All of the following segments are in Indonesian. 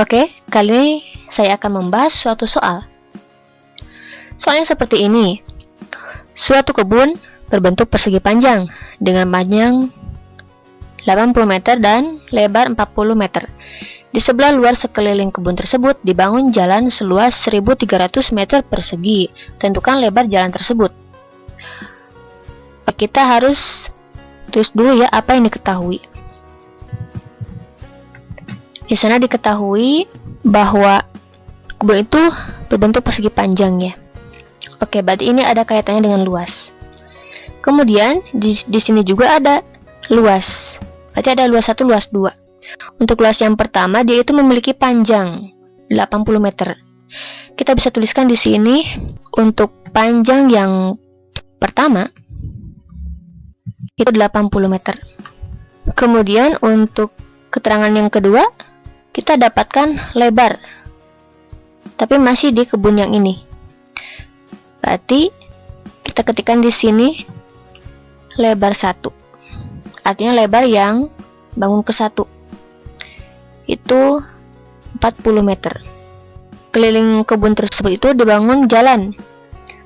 Oke, kali ini saya akan membahas suatu soal. Soalnya seperti ini. Suatu kebun berbentuk persegi panjang dengan panjang 80 meter dan lebar 40 meter. Di sebelah luar sekeliling kebun tersebut dibangun jalan seluas 1.300 meter persegi. Tentukan lebar jalan tersebut. Kita harus tulis dulu ya apa yang diketahui. Di sana diketahui bahwa kebun itu berbentuk persegi panjang ya. Oke, berarti ini ada kaitannya dengan luas. Kemudian di sini juga ada luas. Berarti ada luas 1, luas 2. Untuk luas yang pertama dia itu memiliki panjang 80 meter. Kita bisa tuliskan di sini untuk panjang yang pertama itu 80 meter. Kemudian untuk keterangan yang kedua kita dapatkan lebar, tapi masih di kebun yang ini. Berarti kita ketikkan di sini lebar 1. Artinya lebar yang bangun ke 1 itu 40 meter. Keliling kebun tersebut itu dibangun jalan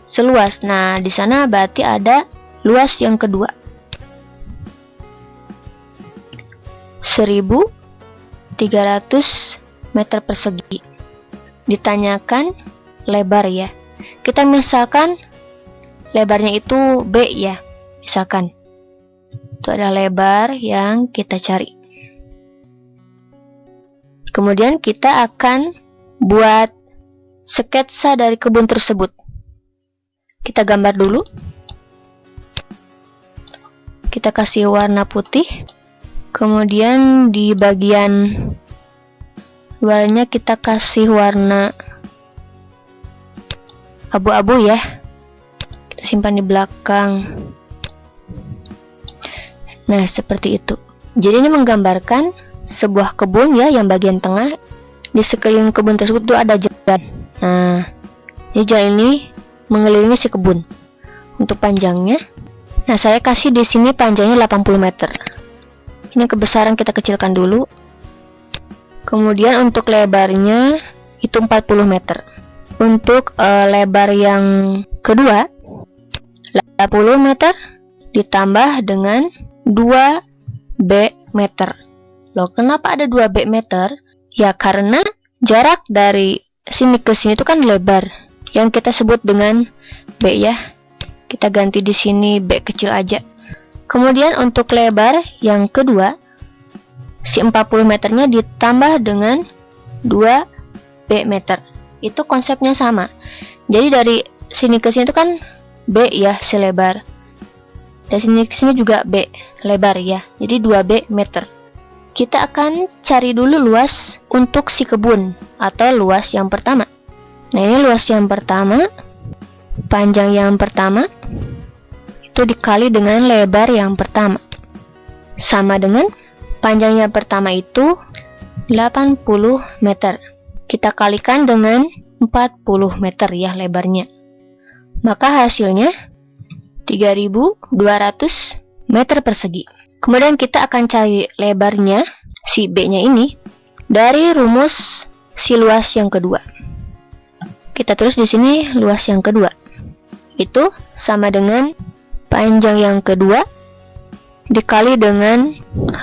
seluas. Nah, di sana berarti ada luas yang kedua. 1.300 meter persegi. Ditanyakan lebar ya. Kita misalkan lebarnya itu B ya. Misalkan itu adalah lebar yang kita cari. Kemudian kita akan buat sketsa dari kebun tersebut. Kita gambar dulu. Kita kasih warna putih. Kemudian di bagian luarnya kita kasih warna abu-abu ya. Kita simpan di belakang. Nah, seperti itu. Jadi ini menggambarkan sebuah kebun ya, yang bagian tengah. Di sekeliling kebun tersebut itu ada jalan. Nah, ini jalan ini mengelilingi si kebun. Untuk panjangnya, nah saya kasih di sini panjangnya 80 meter. Ini kebesaran kita kecilkan dulu. Kemudian untuk lebarnya itu 40 meter. Untuk lebar yang kedua 80 meter ditambah dengan 2B meter. Loh, kenapa ada 2B meter? Ya karena jarak dari sini ke sini itu kan lebar, yang kita sebut dengan B ya. Kita ganti di sini B kecil aja. Kemudian untuk lebar yang kedua, si 40 meternya ditambah dengan 2B meter. Itu konsepnya sama. Jadi dari sini ke sini itu kan B ya, selebar. Dari sini ke sini juga B, lebar ya. Jadi 2B meter. Kita akan cari dulu luas untuk si kebun atau luas yang pertama. Nah, ini luas yang pertama. Panjang yang pertama itu dikali dengan lebar yang pertama, sama dengan panjang yang pertama itu 80 meter. Kita kalikan dengan 40 meter ya lebarnya. Maka hasilnya 3.200 meter persegi. Kemudian kita akan cari lebarnya si B-nya ini dari rumus si luas yang kedua. Kita tulis di sini luas yang kedua. Itu sama dengan panjang yang kedua dikali dengan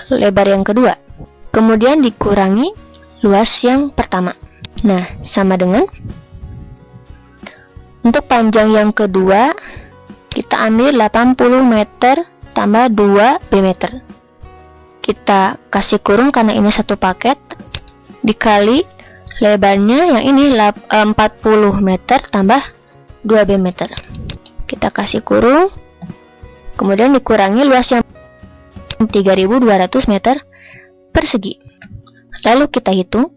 lebar yang kedua, kemudian dikurangi luas yang pertama. Nah, sama dengan untuk panjang yang kedua kita ambil 80 meter tambah 2B meter. Kita kasih kurung karena ini satu paket, dikali lebarnya yang ini 40 meter tambah 2B meter. Kita kasih kurung, kemudian dikurangi luas yang 3.200 meter persegi. Lalu kita hitung.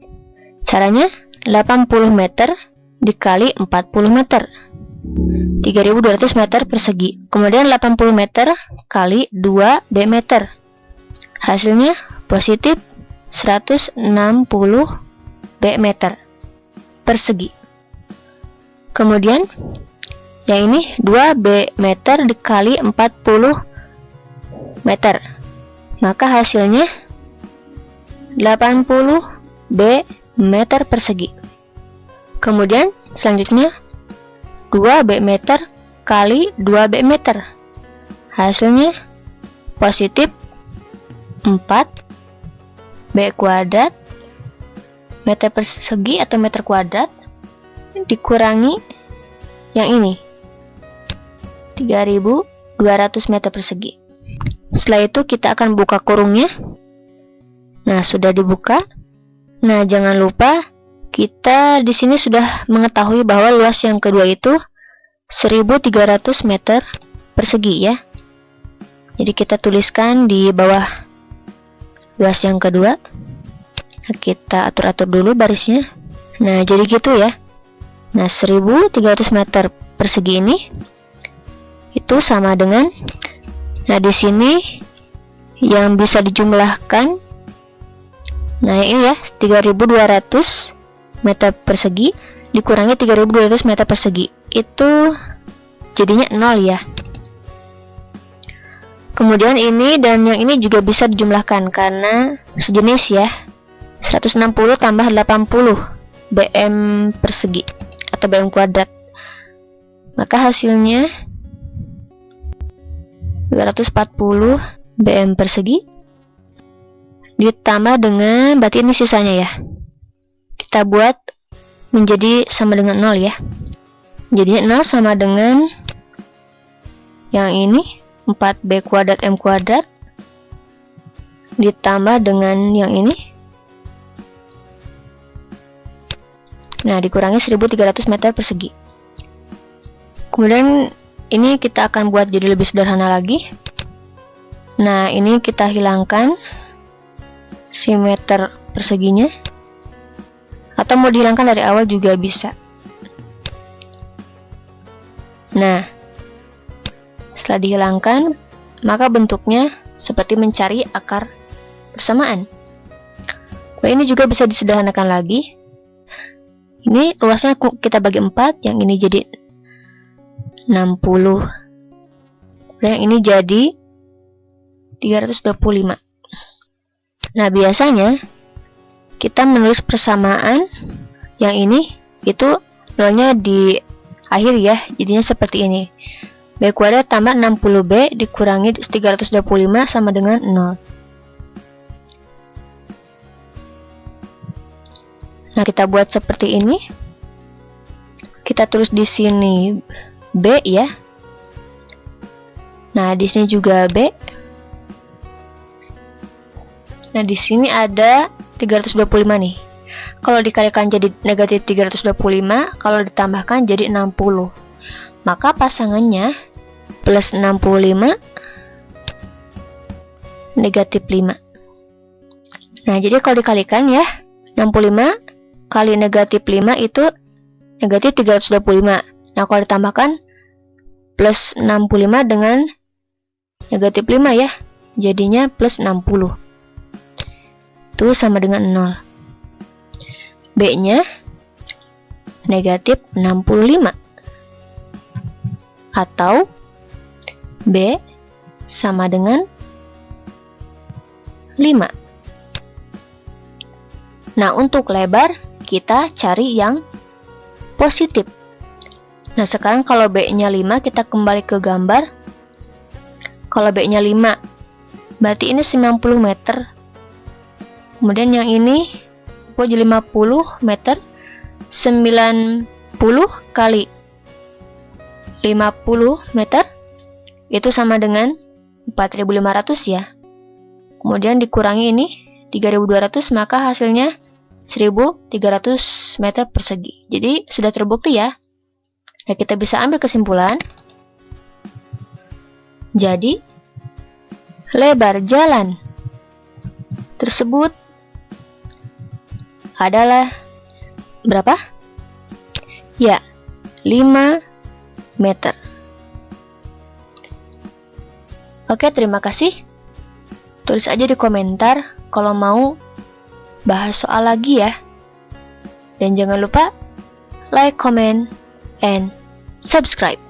Caranya 80 meter dikali 40 meter. 3.200 meter persegi. Kemudian 80 meter kali 2B meter. Hasilnya positif 160 B meter persegi. Kemudian yang ini 2B meter dikali 40 meter. Maka hasilnya 80 B meter persegi. Kemudian selanjutnya 2B meter kali 2B meter. Hasilnya positif 4B kuadrat meter persegi atau meter kuadrat dikurangi yang ini 3200 meter persegi. Setelah itu kita akan buka kurungnya. Nah, sudah dibuka. Nah, jangan lupa kita di sini sudah mengetahui bahwa luas yang kedua itu 1300 meter persegi ya. Jadi kita tuliskan di bawah luas yang kedua. Nah, kita atur-atur dulu barisnya. Nah, jadi gitu ya. Nah, 1300 meter persegi ini itu sama dengan, nah di sini yang bisa dijumlahkan, nah ini ya 3200 meter persegi dikurangi 3200 meter persegi itu jadinya 0 ya. Kemudian ini dan yang ini juga bisa dijumlahkan karena sejenis ya. 160 tambah 80 bm persegi atau bm kuadrat, maka hasilnya 240 bm persegi ditambah dengan, berarti ini sisanya ya, kita buat menjadi sama dengan 0 ya. Jadinya 0 sama dengan yang ini 4b kuadrat m kuadrat ditambah dengan yang ini, nah dikurangi 1300 meter persegi. Kemudian ini kita akan buat jadi lebih sederhana lagi. Nah ini kita hilangkan si meter perseginya, atau mau dihilangkan dari awal juga bisa. Nah setelah dihilangkan, maka bentuknya seperti mencari akar persamaan. Nah, ini juga bisa disederhanakan lagi. Ini luasnya kita bagi 4, yang ini jadi 60, dan yang ini jadi 325. Nah biasanya kita menulis persamaan yang ini itu nolnya di akhir ya, jadinya seperti ini. B kuadrat tambah 60B dikurangi 325 sama dengan 0. Nah, kita buat seperti ini. Kita tulis di sini B ya. Nah, di sini juga B. Nah, di sini ada 325 nih. Kalau dikalikan jadi negatif 325, kalau ditambahkan jadi 60. Maka pasangannya plus 65 negatif 5. Nah, jadi kalau dikalikan ya, 65 kali negatif 5 itu negatif 325. Nah, kalau ditambahkan plus 65 dengan negatif 5 ya, jadinya plus 60. Itu sama dengan 0. B-nya negatif 65. Atau B sama dengan 5. Nah, untuk lebar kita cari yang positif. Nah, sekarang kalau B-nya 5, kita kembali ke gambar. Kalau B-nya 5, berarti ini 90 meter. Kemudian yang ini 50 meter. 90 kali 50 meter itu sama dengan 4500 ya. Kemudian dikurangi ini 3200, maka hasilnya 1300 meter persegi. Jadi sudah terbukti ya. Nah, kita bisa ambil kesimpulan. Jadi lebar jalan tersebut adalah berapa? Ya, 5 meter. Oke, terima kasih. Tulis aja di komentar kalau mau bahas soal lagi ya. Dan jangan lupa like, comment, and subscribe.